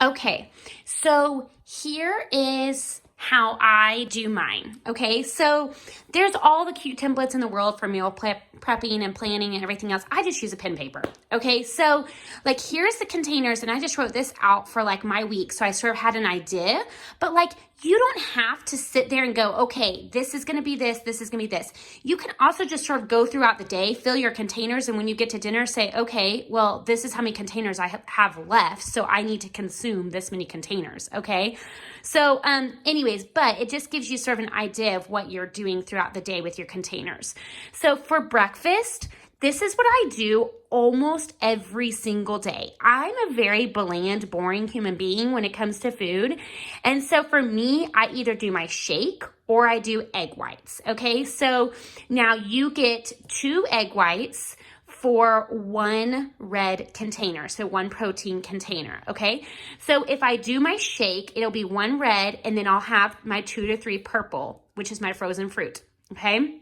Okay, so here is how I do mine. Okay, so there's all the cute templates in the world for meal prepping and planning and everything else. I just use a pen paper. Okay, so like here's the containers, and I just wrote this out for like my week, so I sort of had an idea. But like you don't have to sit there and go, okay, this is gonna be this is gonna be this. You can also just sort of go throughout the day, fill your containers, and when you get to dinner, say, okay, well, this is how many containers I have left, so I need to consume this many containers. Okay, so anyways, but it just gives you sort of an idea of what you're doing throughout the day with your containers. So for breakfast, this is what I do almost every single day. I'm a very bland, boring human being when it comes to food. And so for me, I either do my shake or I do egg whites. Okay, so now you get 2 egg whites for 1 red container, so 1 protein container, okay? So if I do my shake, it'll be 1 red, and then I'll have my 2 to 3 purple, which is my frozen fruit, okay?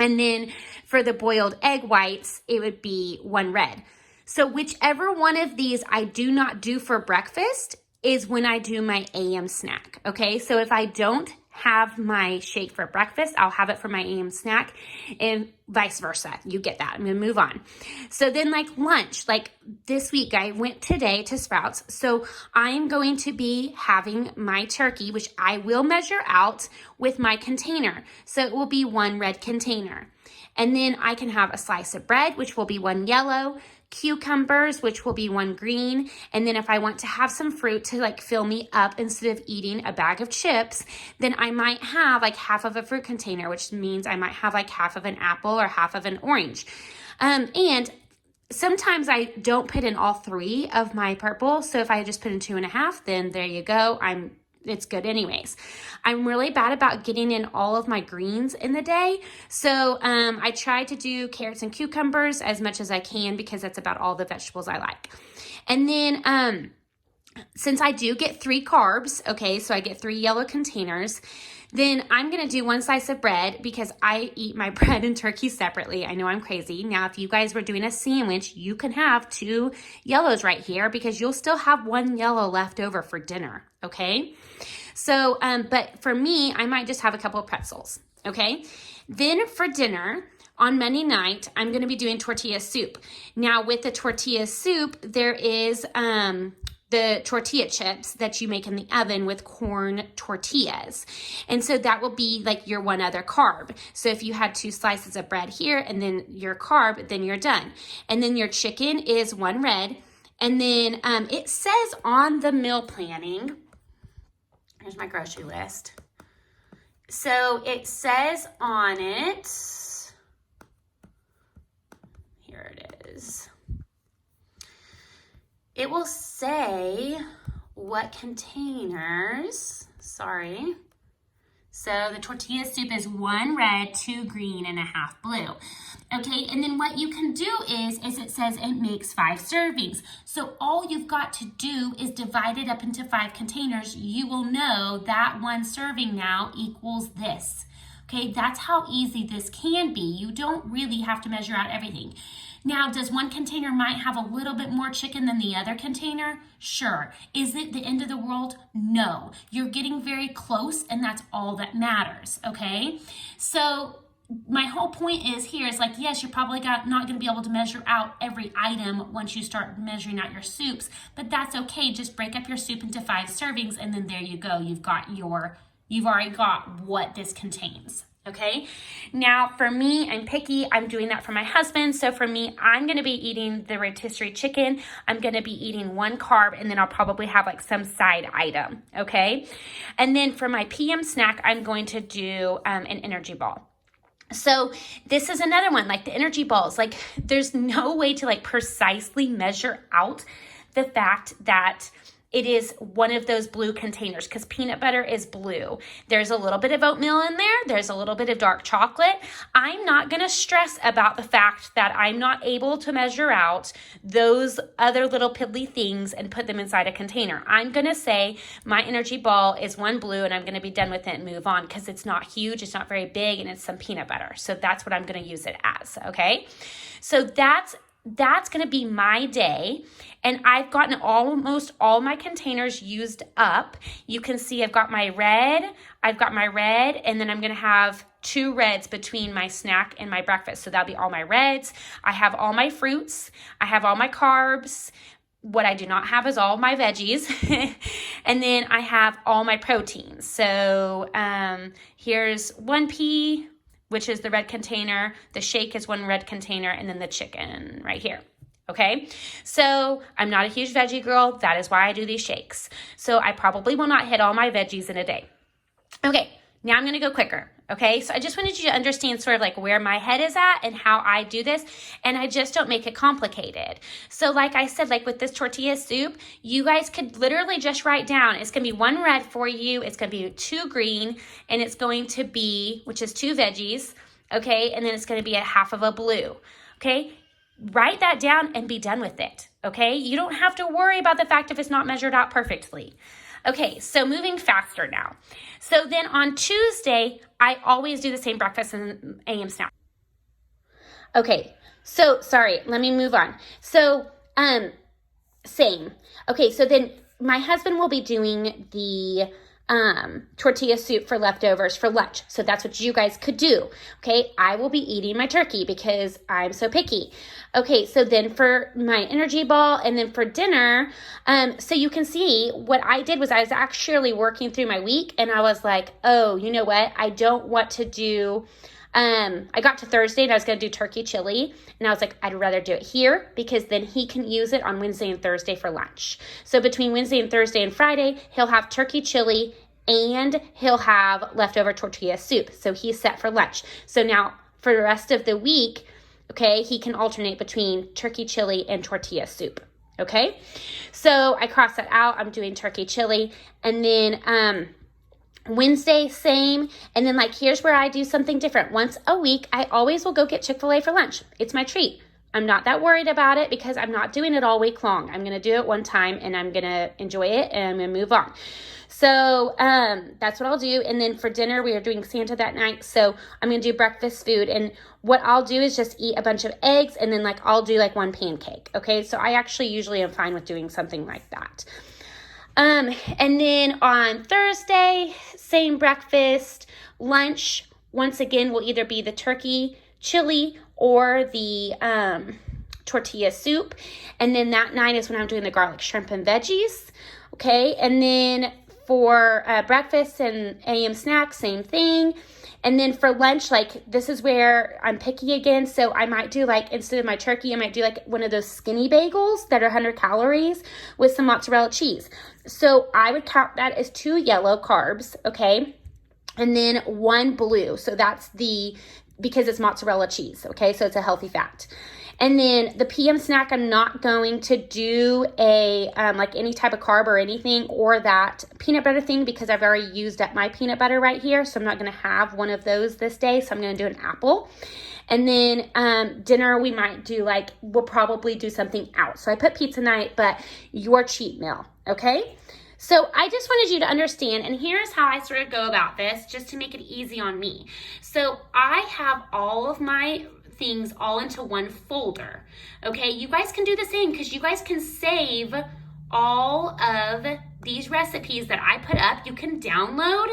And then for the boiled egg whites, it would be 1 red. So whichever one of these I do not do for breakfast is when I do my AM snack, okay? So if I don't have my shake for breakfast, I'll have it for my AM snack, and vice versa. You get that. I'm gonna move on. So then like lunch, like this week I went today to Sprouts. So I'm going to be having my turkey, which I will measure out with my container. So it will be 1 red container. And then I can have a slice of bread, which will be 1 yellow, cucumbers, which will be 1 green. And then if I want to have some fruit to like fill me up instead of eating a bag of chips, then I might have like half of a fruit container, which means I might have like half of an apple or half of an orange. And sometimes I don't put in all 3 of my purple. So if I just put in 2.5, then there you go. It's good anyways. I'm really bad about getting in all of my greens in the day. So I try to do carrots and cucumbers as much as I can because that's about all the vegetables I like. And then since I do get 3 carbs, okay, so I get 3 yellow containers, then I'm going to do 1 slice of bread because I eat my bread and turkey separately. I know I'm crazy. Now, if you guys were doing a sandwich, you can have 2 yellows right here because you'll still have 1 yellow left over for dinner, okay? So, but for me, I might just have a couple of pretzels, okay? Then for dinner, on Monday night, I'm going to be doing tortilla soup. Now, with the tortilla soup, there is the tortilla chips that you make in the oven with corn tortillas. And so that will be like your 1 other carb. So if you had 2 slices of bread here and then your carb, then you're done. And then your chicken is 1 red. And then it says on the meal planning, here's my grocery list. So it says on it, here it is. It will say what containers, sorry. So the tortilla soup is 1 red, 2 green, and 1/2 blue. Okay, and then what you can do is it says it makes 5 servings. So all you've got to do is divide it up into 5 containers. You will know that 1 serving now equals this. Okay, that's how easy this can be. You don't really have to measure out everything. Now, does 1 container might have a little bit more chicken than the other container? Sure. Is it the end of the world? No. You're getting very close, and that's all that matters, okay? So my whole point is here is like, yes, you're probably not going to be able to measure out every item once you start measuring out your soups, but that's okay. Just break up your soup into 5 servings, and then there you go. You've already got what this contains. Okay, now for me, I'm picky. I'm doing that for my husband. So for me, I'm going to be eating the rotisserie chicken. I'm going to be eating 1 carb, and then I'll probably have like some side item. Okay, and then for my PM snack, I'm going to do an energy ball. So this is another one, like the energy balls. Like there's no way to like precisely measure out the fact that it is one of those blue containers because peanut butter is blue. There's a little bit of oatmeal in there. There's a little bit of dark chocolate. I'm not going to stress about the fact that I'm not able to measure out those other little piddly things and put them inside a container. I'm going to say my energy ball is 1 blue and I'm going to be done with it and move on because it's not huge. It's not very big and it's some peanut butter. So that's what I'm going to use it as. Okay. So that's that's going to be my day. And I've gotten almost all my containers used up. You can see I've got my red, and then I'm going to have 2 reds between my snack and my breakfast. So that'll be all my reds. I have all my fruits. I have all my carbs. What I do not have is all my veggies. And then I have all my proteins. So here's 1 pea, which is the red container. The shake is 1 red container, and then the chicken right here. Okay, so I'm not a huge veggie girl. That is why I do these shakes. So I probably will not hit all my veggies in a day. Okay, now I'm going to go quicker. Okay, so I just wanted you to understand sort of like where my head is at and how I do this, and I just don't make it complicated. So like I said, like with this tortilla soup, you guys could literally just write down, it's going to be 1 red for you, it's going to be 2 green, and it's going to be, which is 2 veggies, okay, and then it's going to be a half of a blue, okay? Write that down and be done with it, okay? You don't have to worry about the fact if it's not measured out perfectly. Okay, so moving faster now. So then on Tuesday, I always do the same breakfast and AM snack. Okay, so sorry, let me move on. So, same. Okay, so then my husband will be doing the tortilla soup for leftovers for lunch. So that's what you guys could do. Okay, I will be eating my turkey because I'm so picky. Okay, so then for my energy ball and then for dinner, so you can see what I did was I was actually working through my week, and I was like, oh, you know what? I don't want to do, I got to Thursday and I was going to do turkey chili, and I was like, I'd rather do it here because then he can use it on Wednesday and Thursday for lunch. So between Wednesday and Thursday and Friday, he'll have turkey chili and he'll have leftover tortilla soup. So he's set for lunch. So now for the rest of the week, okay, he can alternate between turkey chili and tortilla soup. Okay, so I cross that out. I'm doing turkey chili, and then Wednesday, same. And then like, here's where I do something different. Once a week, I always will go get Chick-fil-A for lunch. It's my treat. I'm not that worried about it because I'm not doing it all week long. I'm going to do it one time and I'm going to enjoy it and I'm going to move on. So that's what I'll do. And then for dinner, we are doing Santa that night. So I'm going to do breakfast food. And what I'll do is just eat a bunch of eggs, and then like I'll do like 1 pancake. Okay, so I actually usually am fine with doing something like that. And then on Thursday, same breakfast. Lunch, once again, will either be the turkey chili or the tortilla soup. And then that night is when I'm doing the garlic shrimp and veggies. Okay, and then for breakfast and AM snack, same thing. And then for lunch, like this is where I'm picky again. So I might do like, instead of my turkey, I might do like one of those skinny bagels that are 100 calories with some mozzarella cheese. So I would count that as 2 yellow carbs, okay? And then 1 blue. So that's because it's mozzarella cheese, okay? So it's a healthy fat. And then the PM snack, I'm not going to do a like any type of carb or anything, or that peanut butter thing, because I've already used up my peanut butter right here. So I'm not going to have one of those this day. So I'm going to do an apple. And then dinner, we might do like, we'll probably do something out. So I put pizza night, but your cheat meal, okay? So I just wanted you to understand, and here's how I sort of go about this, just to make it easy on me. So I have all of my things all into one folder. Okay, you guys can do the same because you guys can save all of these recipes that I put up. You can download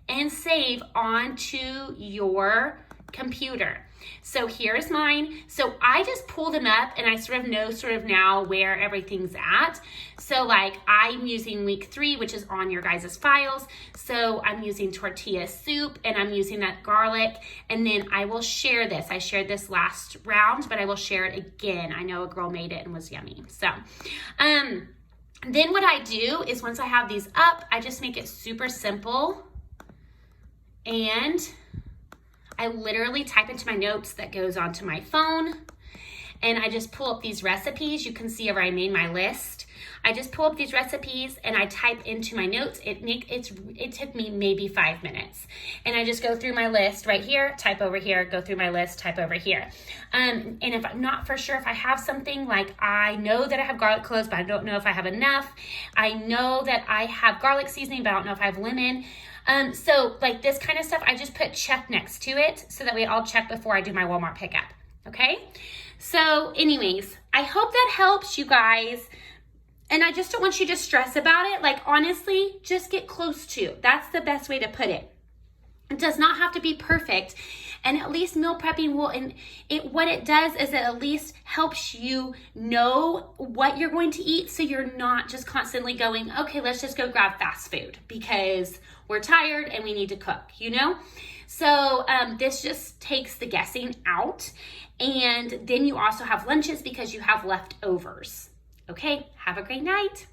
and save onto your computer. So here's mine. So I just pull them up and I sort of know now where everything's at. So like I'm using week 3, which is on your guys' files. So I'm using tortilla soup and I'm using that garlic. And then I will share this. I shared this last round, but I will share it again. I know a girl made it and was yummy. So, then what I do is once I have these up, I just make it super simple. And I literally type into my notes that goes onto my phone, and I just pull up these recipes. You can see where I made my list. I just pull up these recipes and I type into my notes. It took me maybe 5 minutes, and I just go through my list right here, type over here, go through my list, type over here. And if I'm not for sure if I have something, like I know that I have garlic cloves, but I don't know if I have enough. I know that I have garlic seasoning, but I don't know if I have lemon. So like this kind of stuff, I just put check next to it so that way I'll check before I do my Walmart pickup. Okay. So anyways, I hope that helps you guys. And I just don't want you to stress about it. Like, honestly, just get close to. That's the best way to put it. It does not have to be perfect. And at least meal prepping will, and what it does is it at least helps you know what you're going to eat, so you're not just constantly going, okay, let's just go grab fast food because we're tired and we need to cook, you know? So this just takes the guessing out. And then you also have lunches because you have leftovers. Okay, have a great night.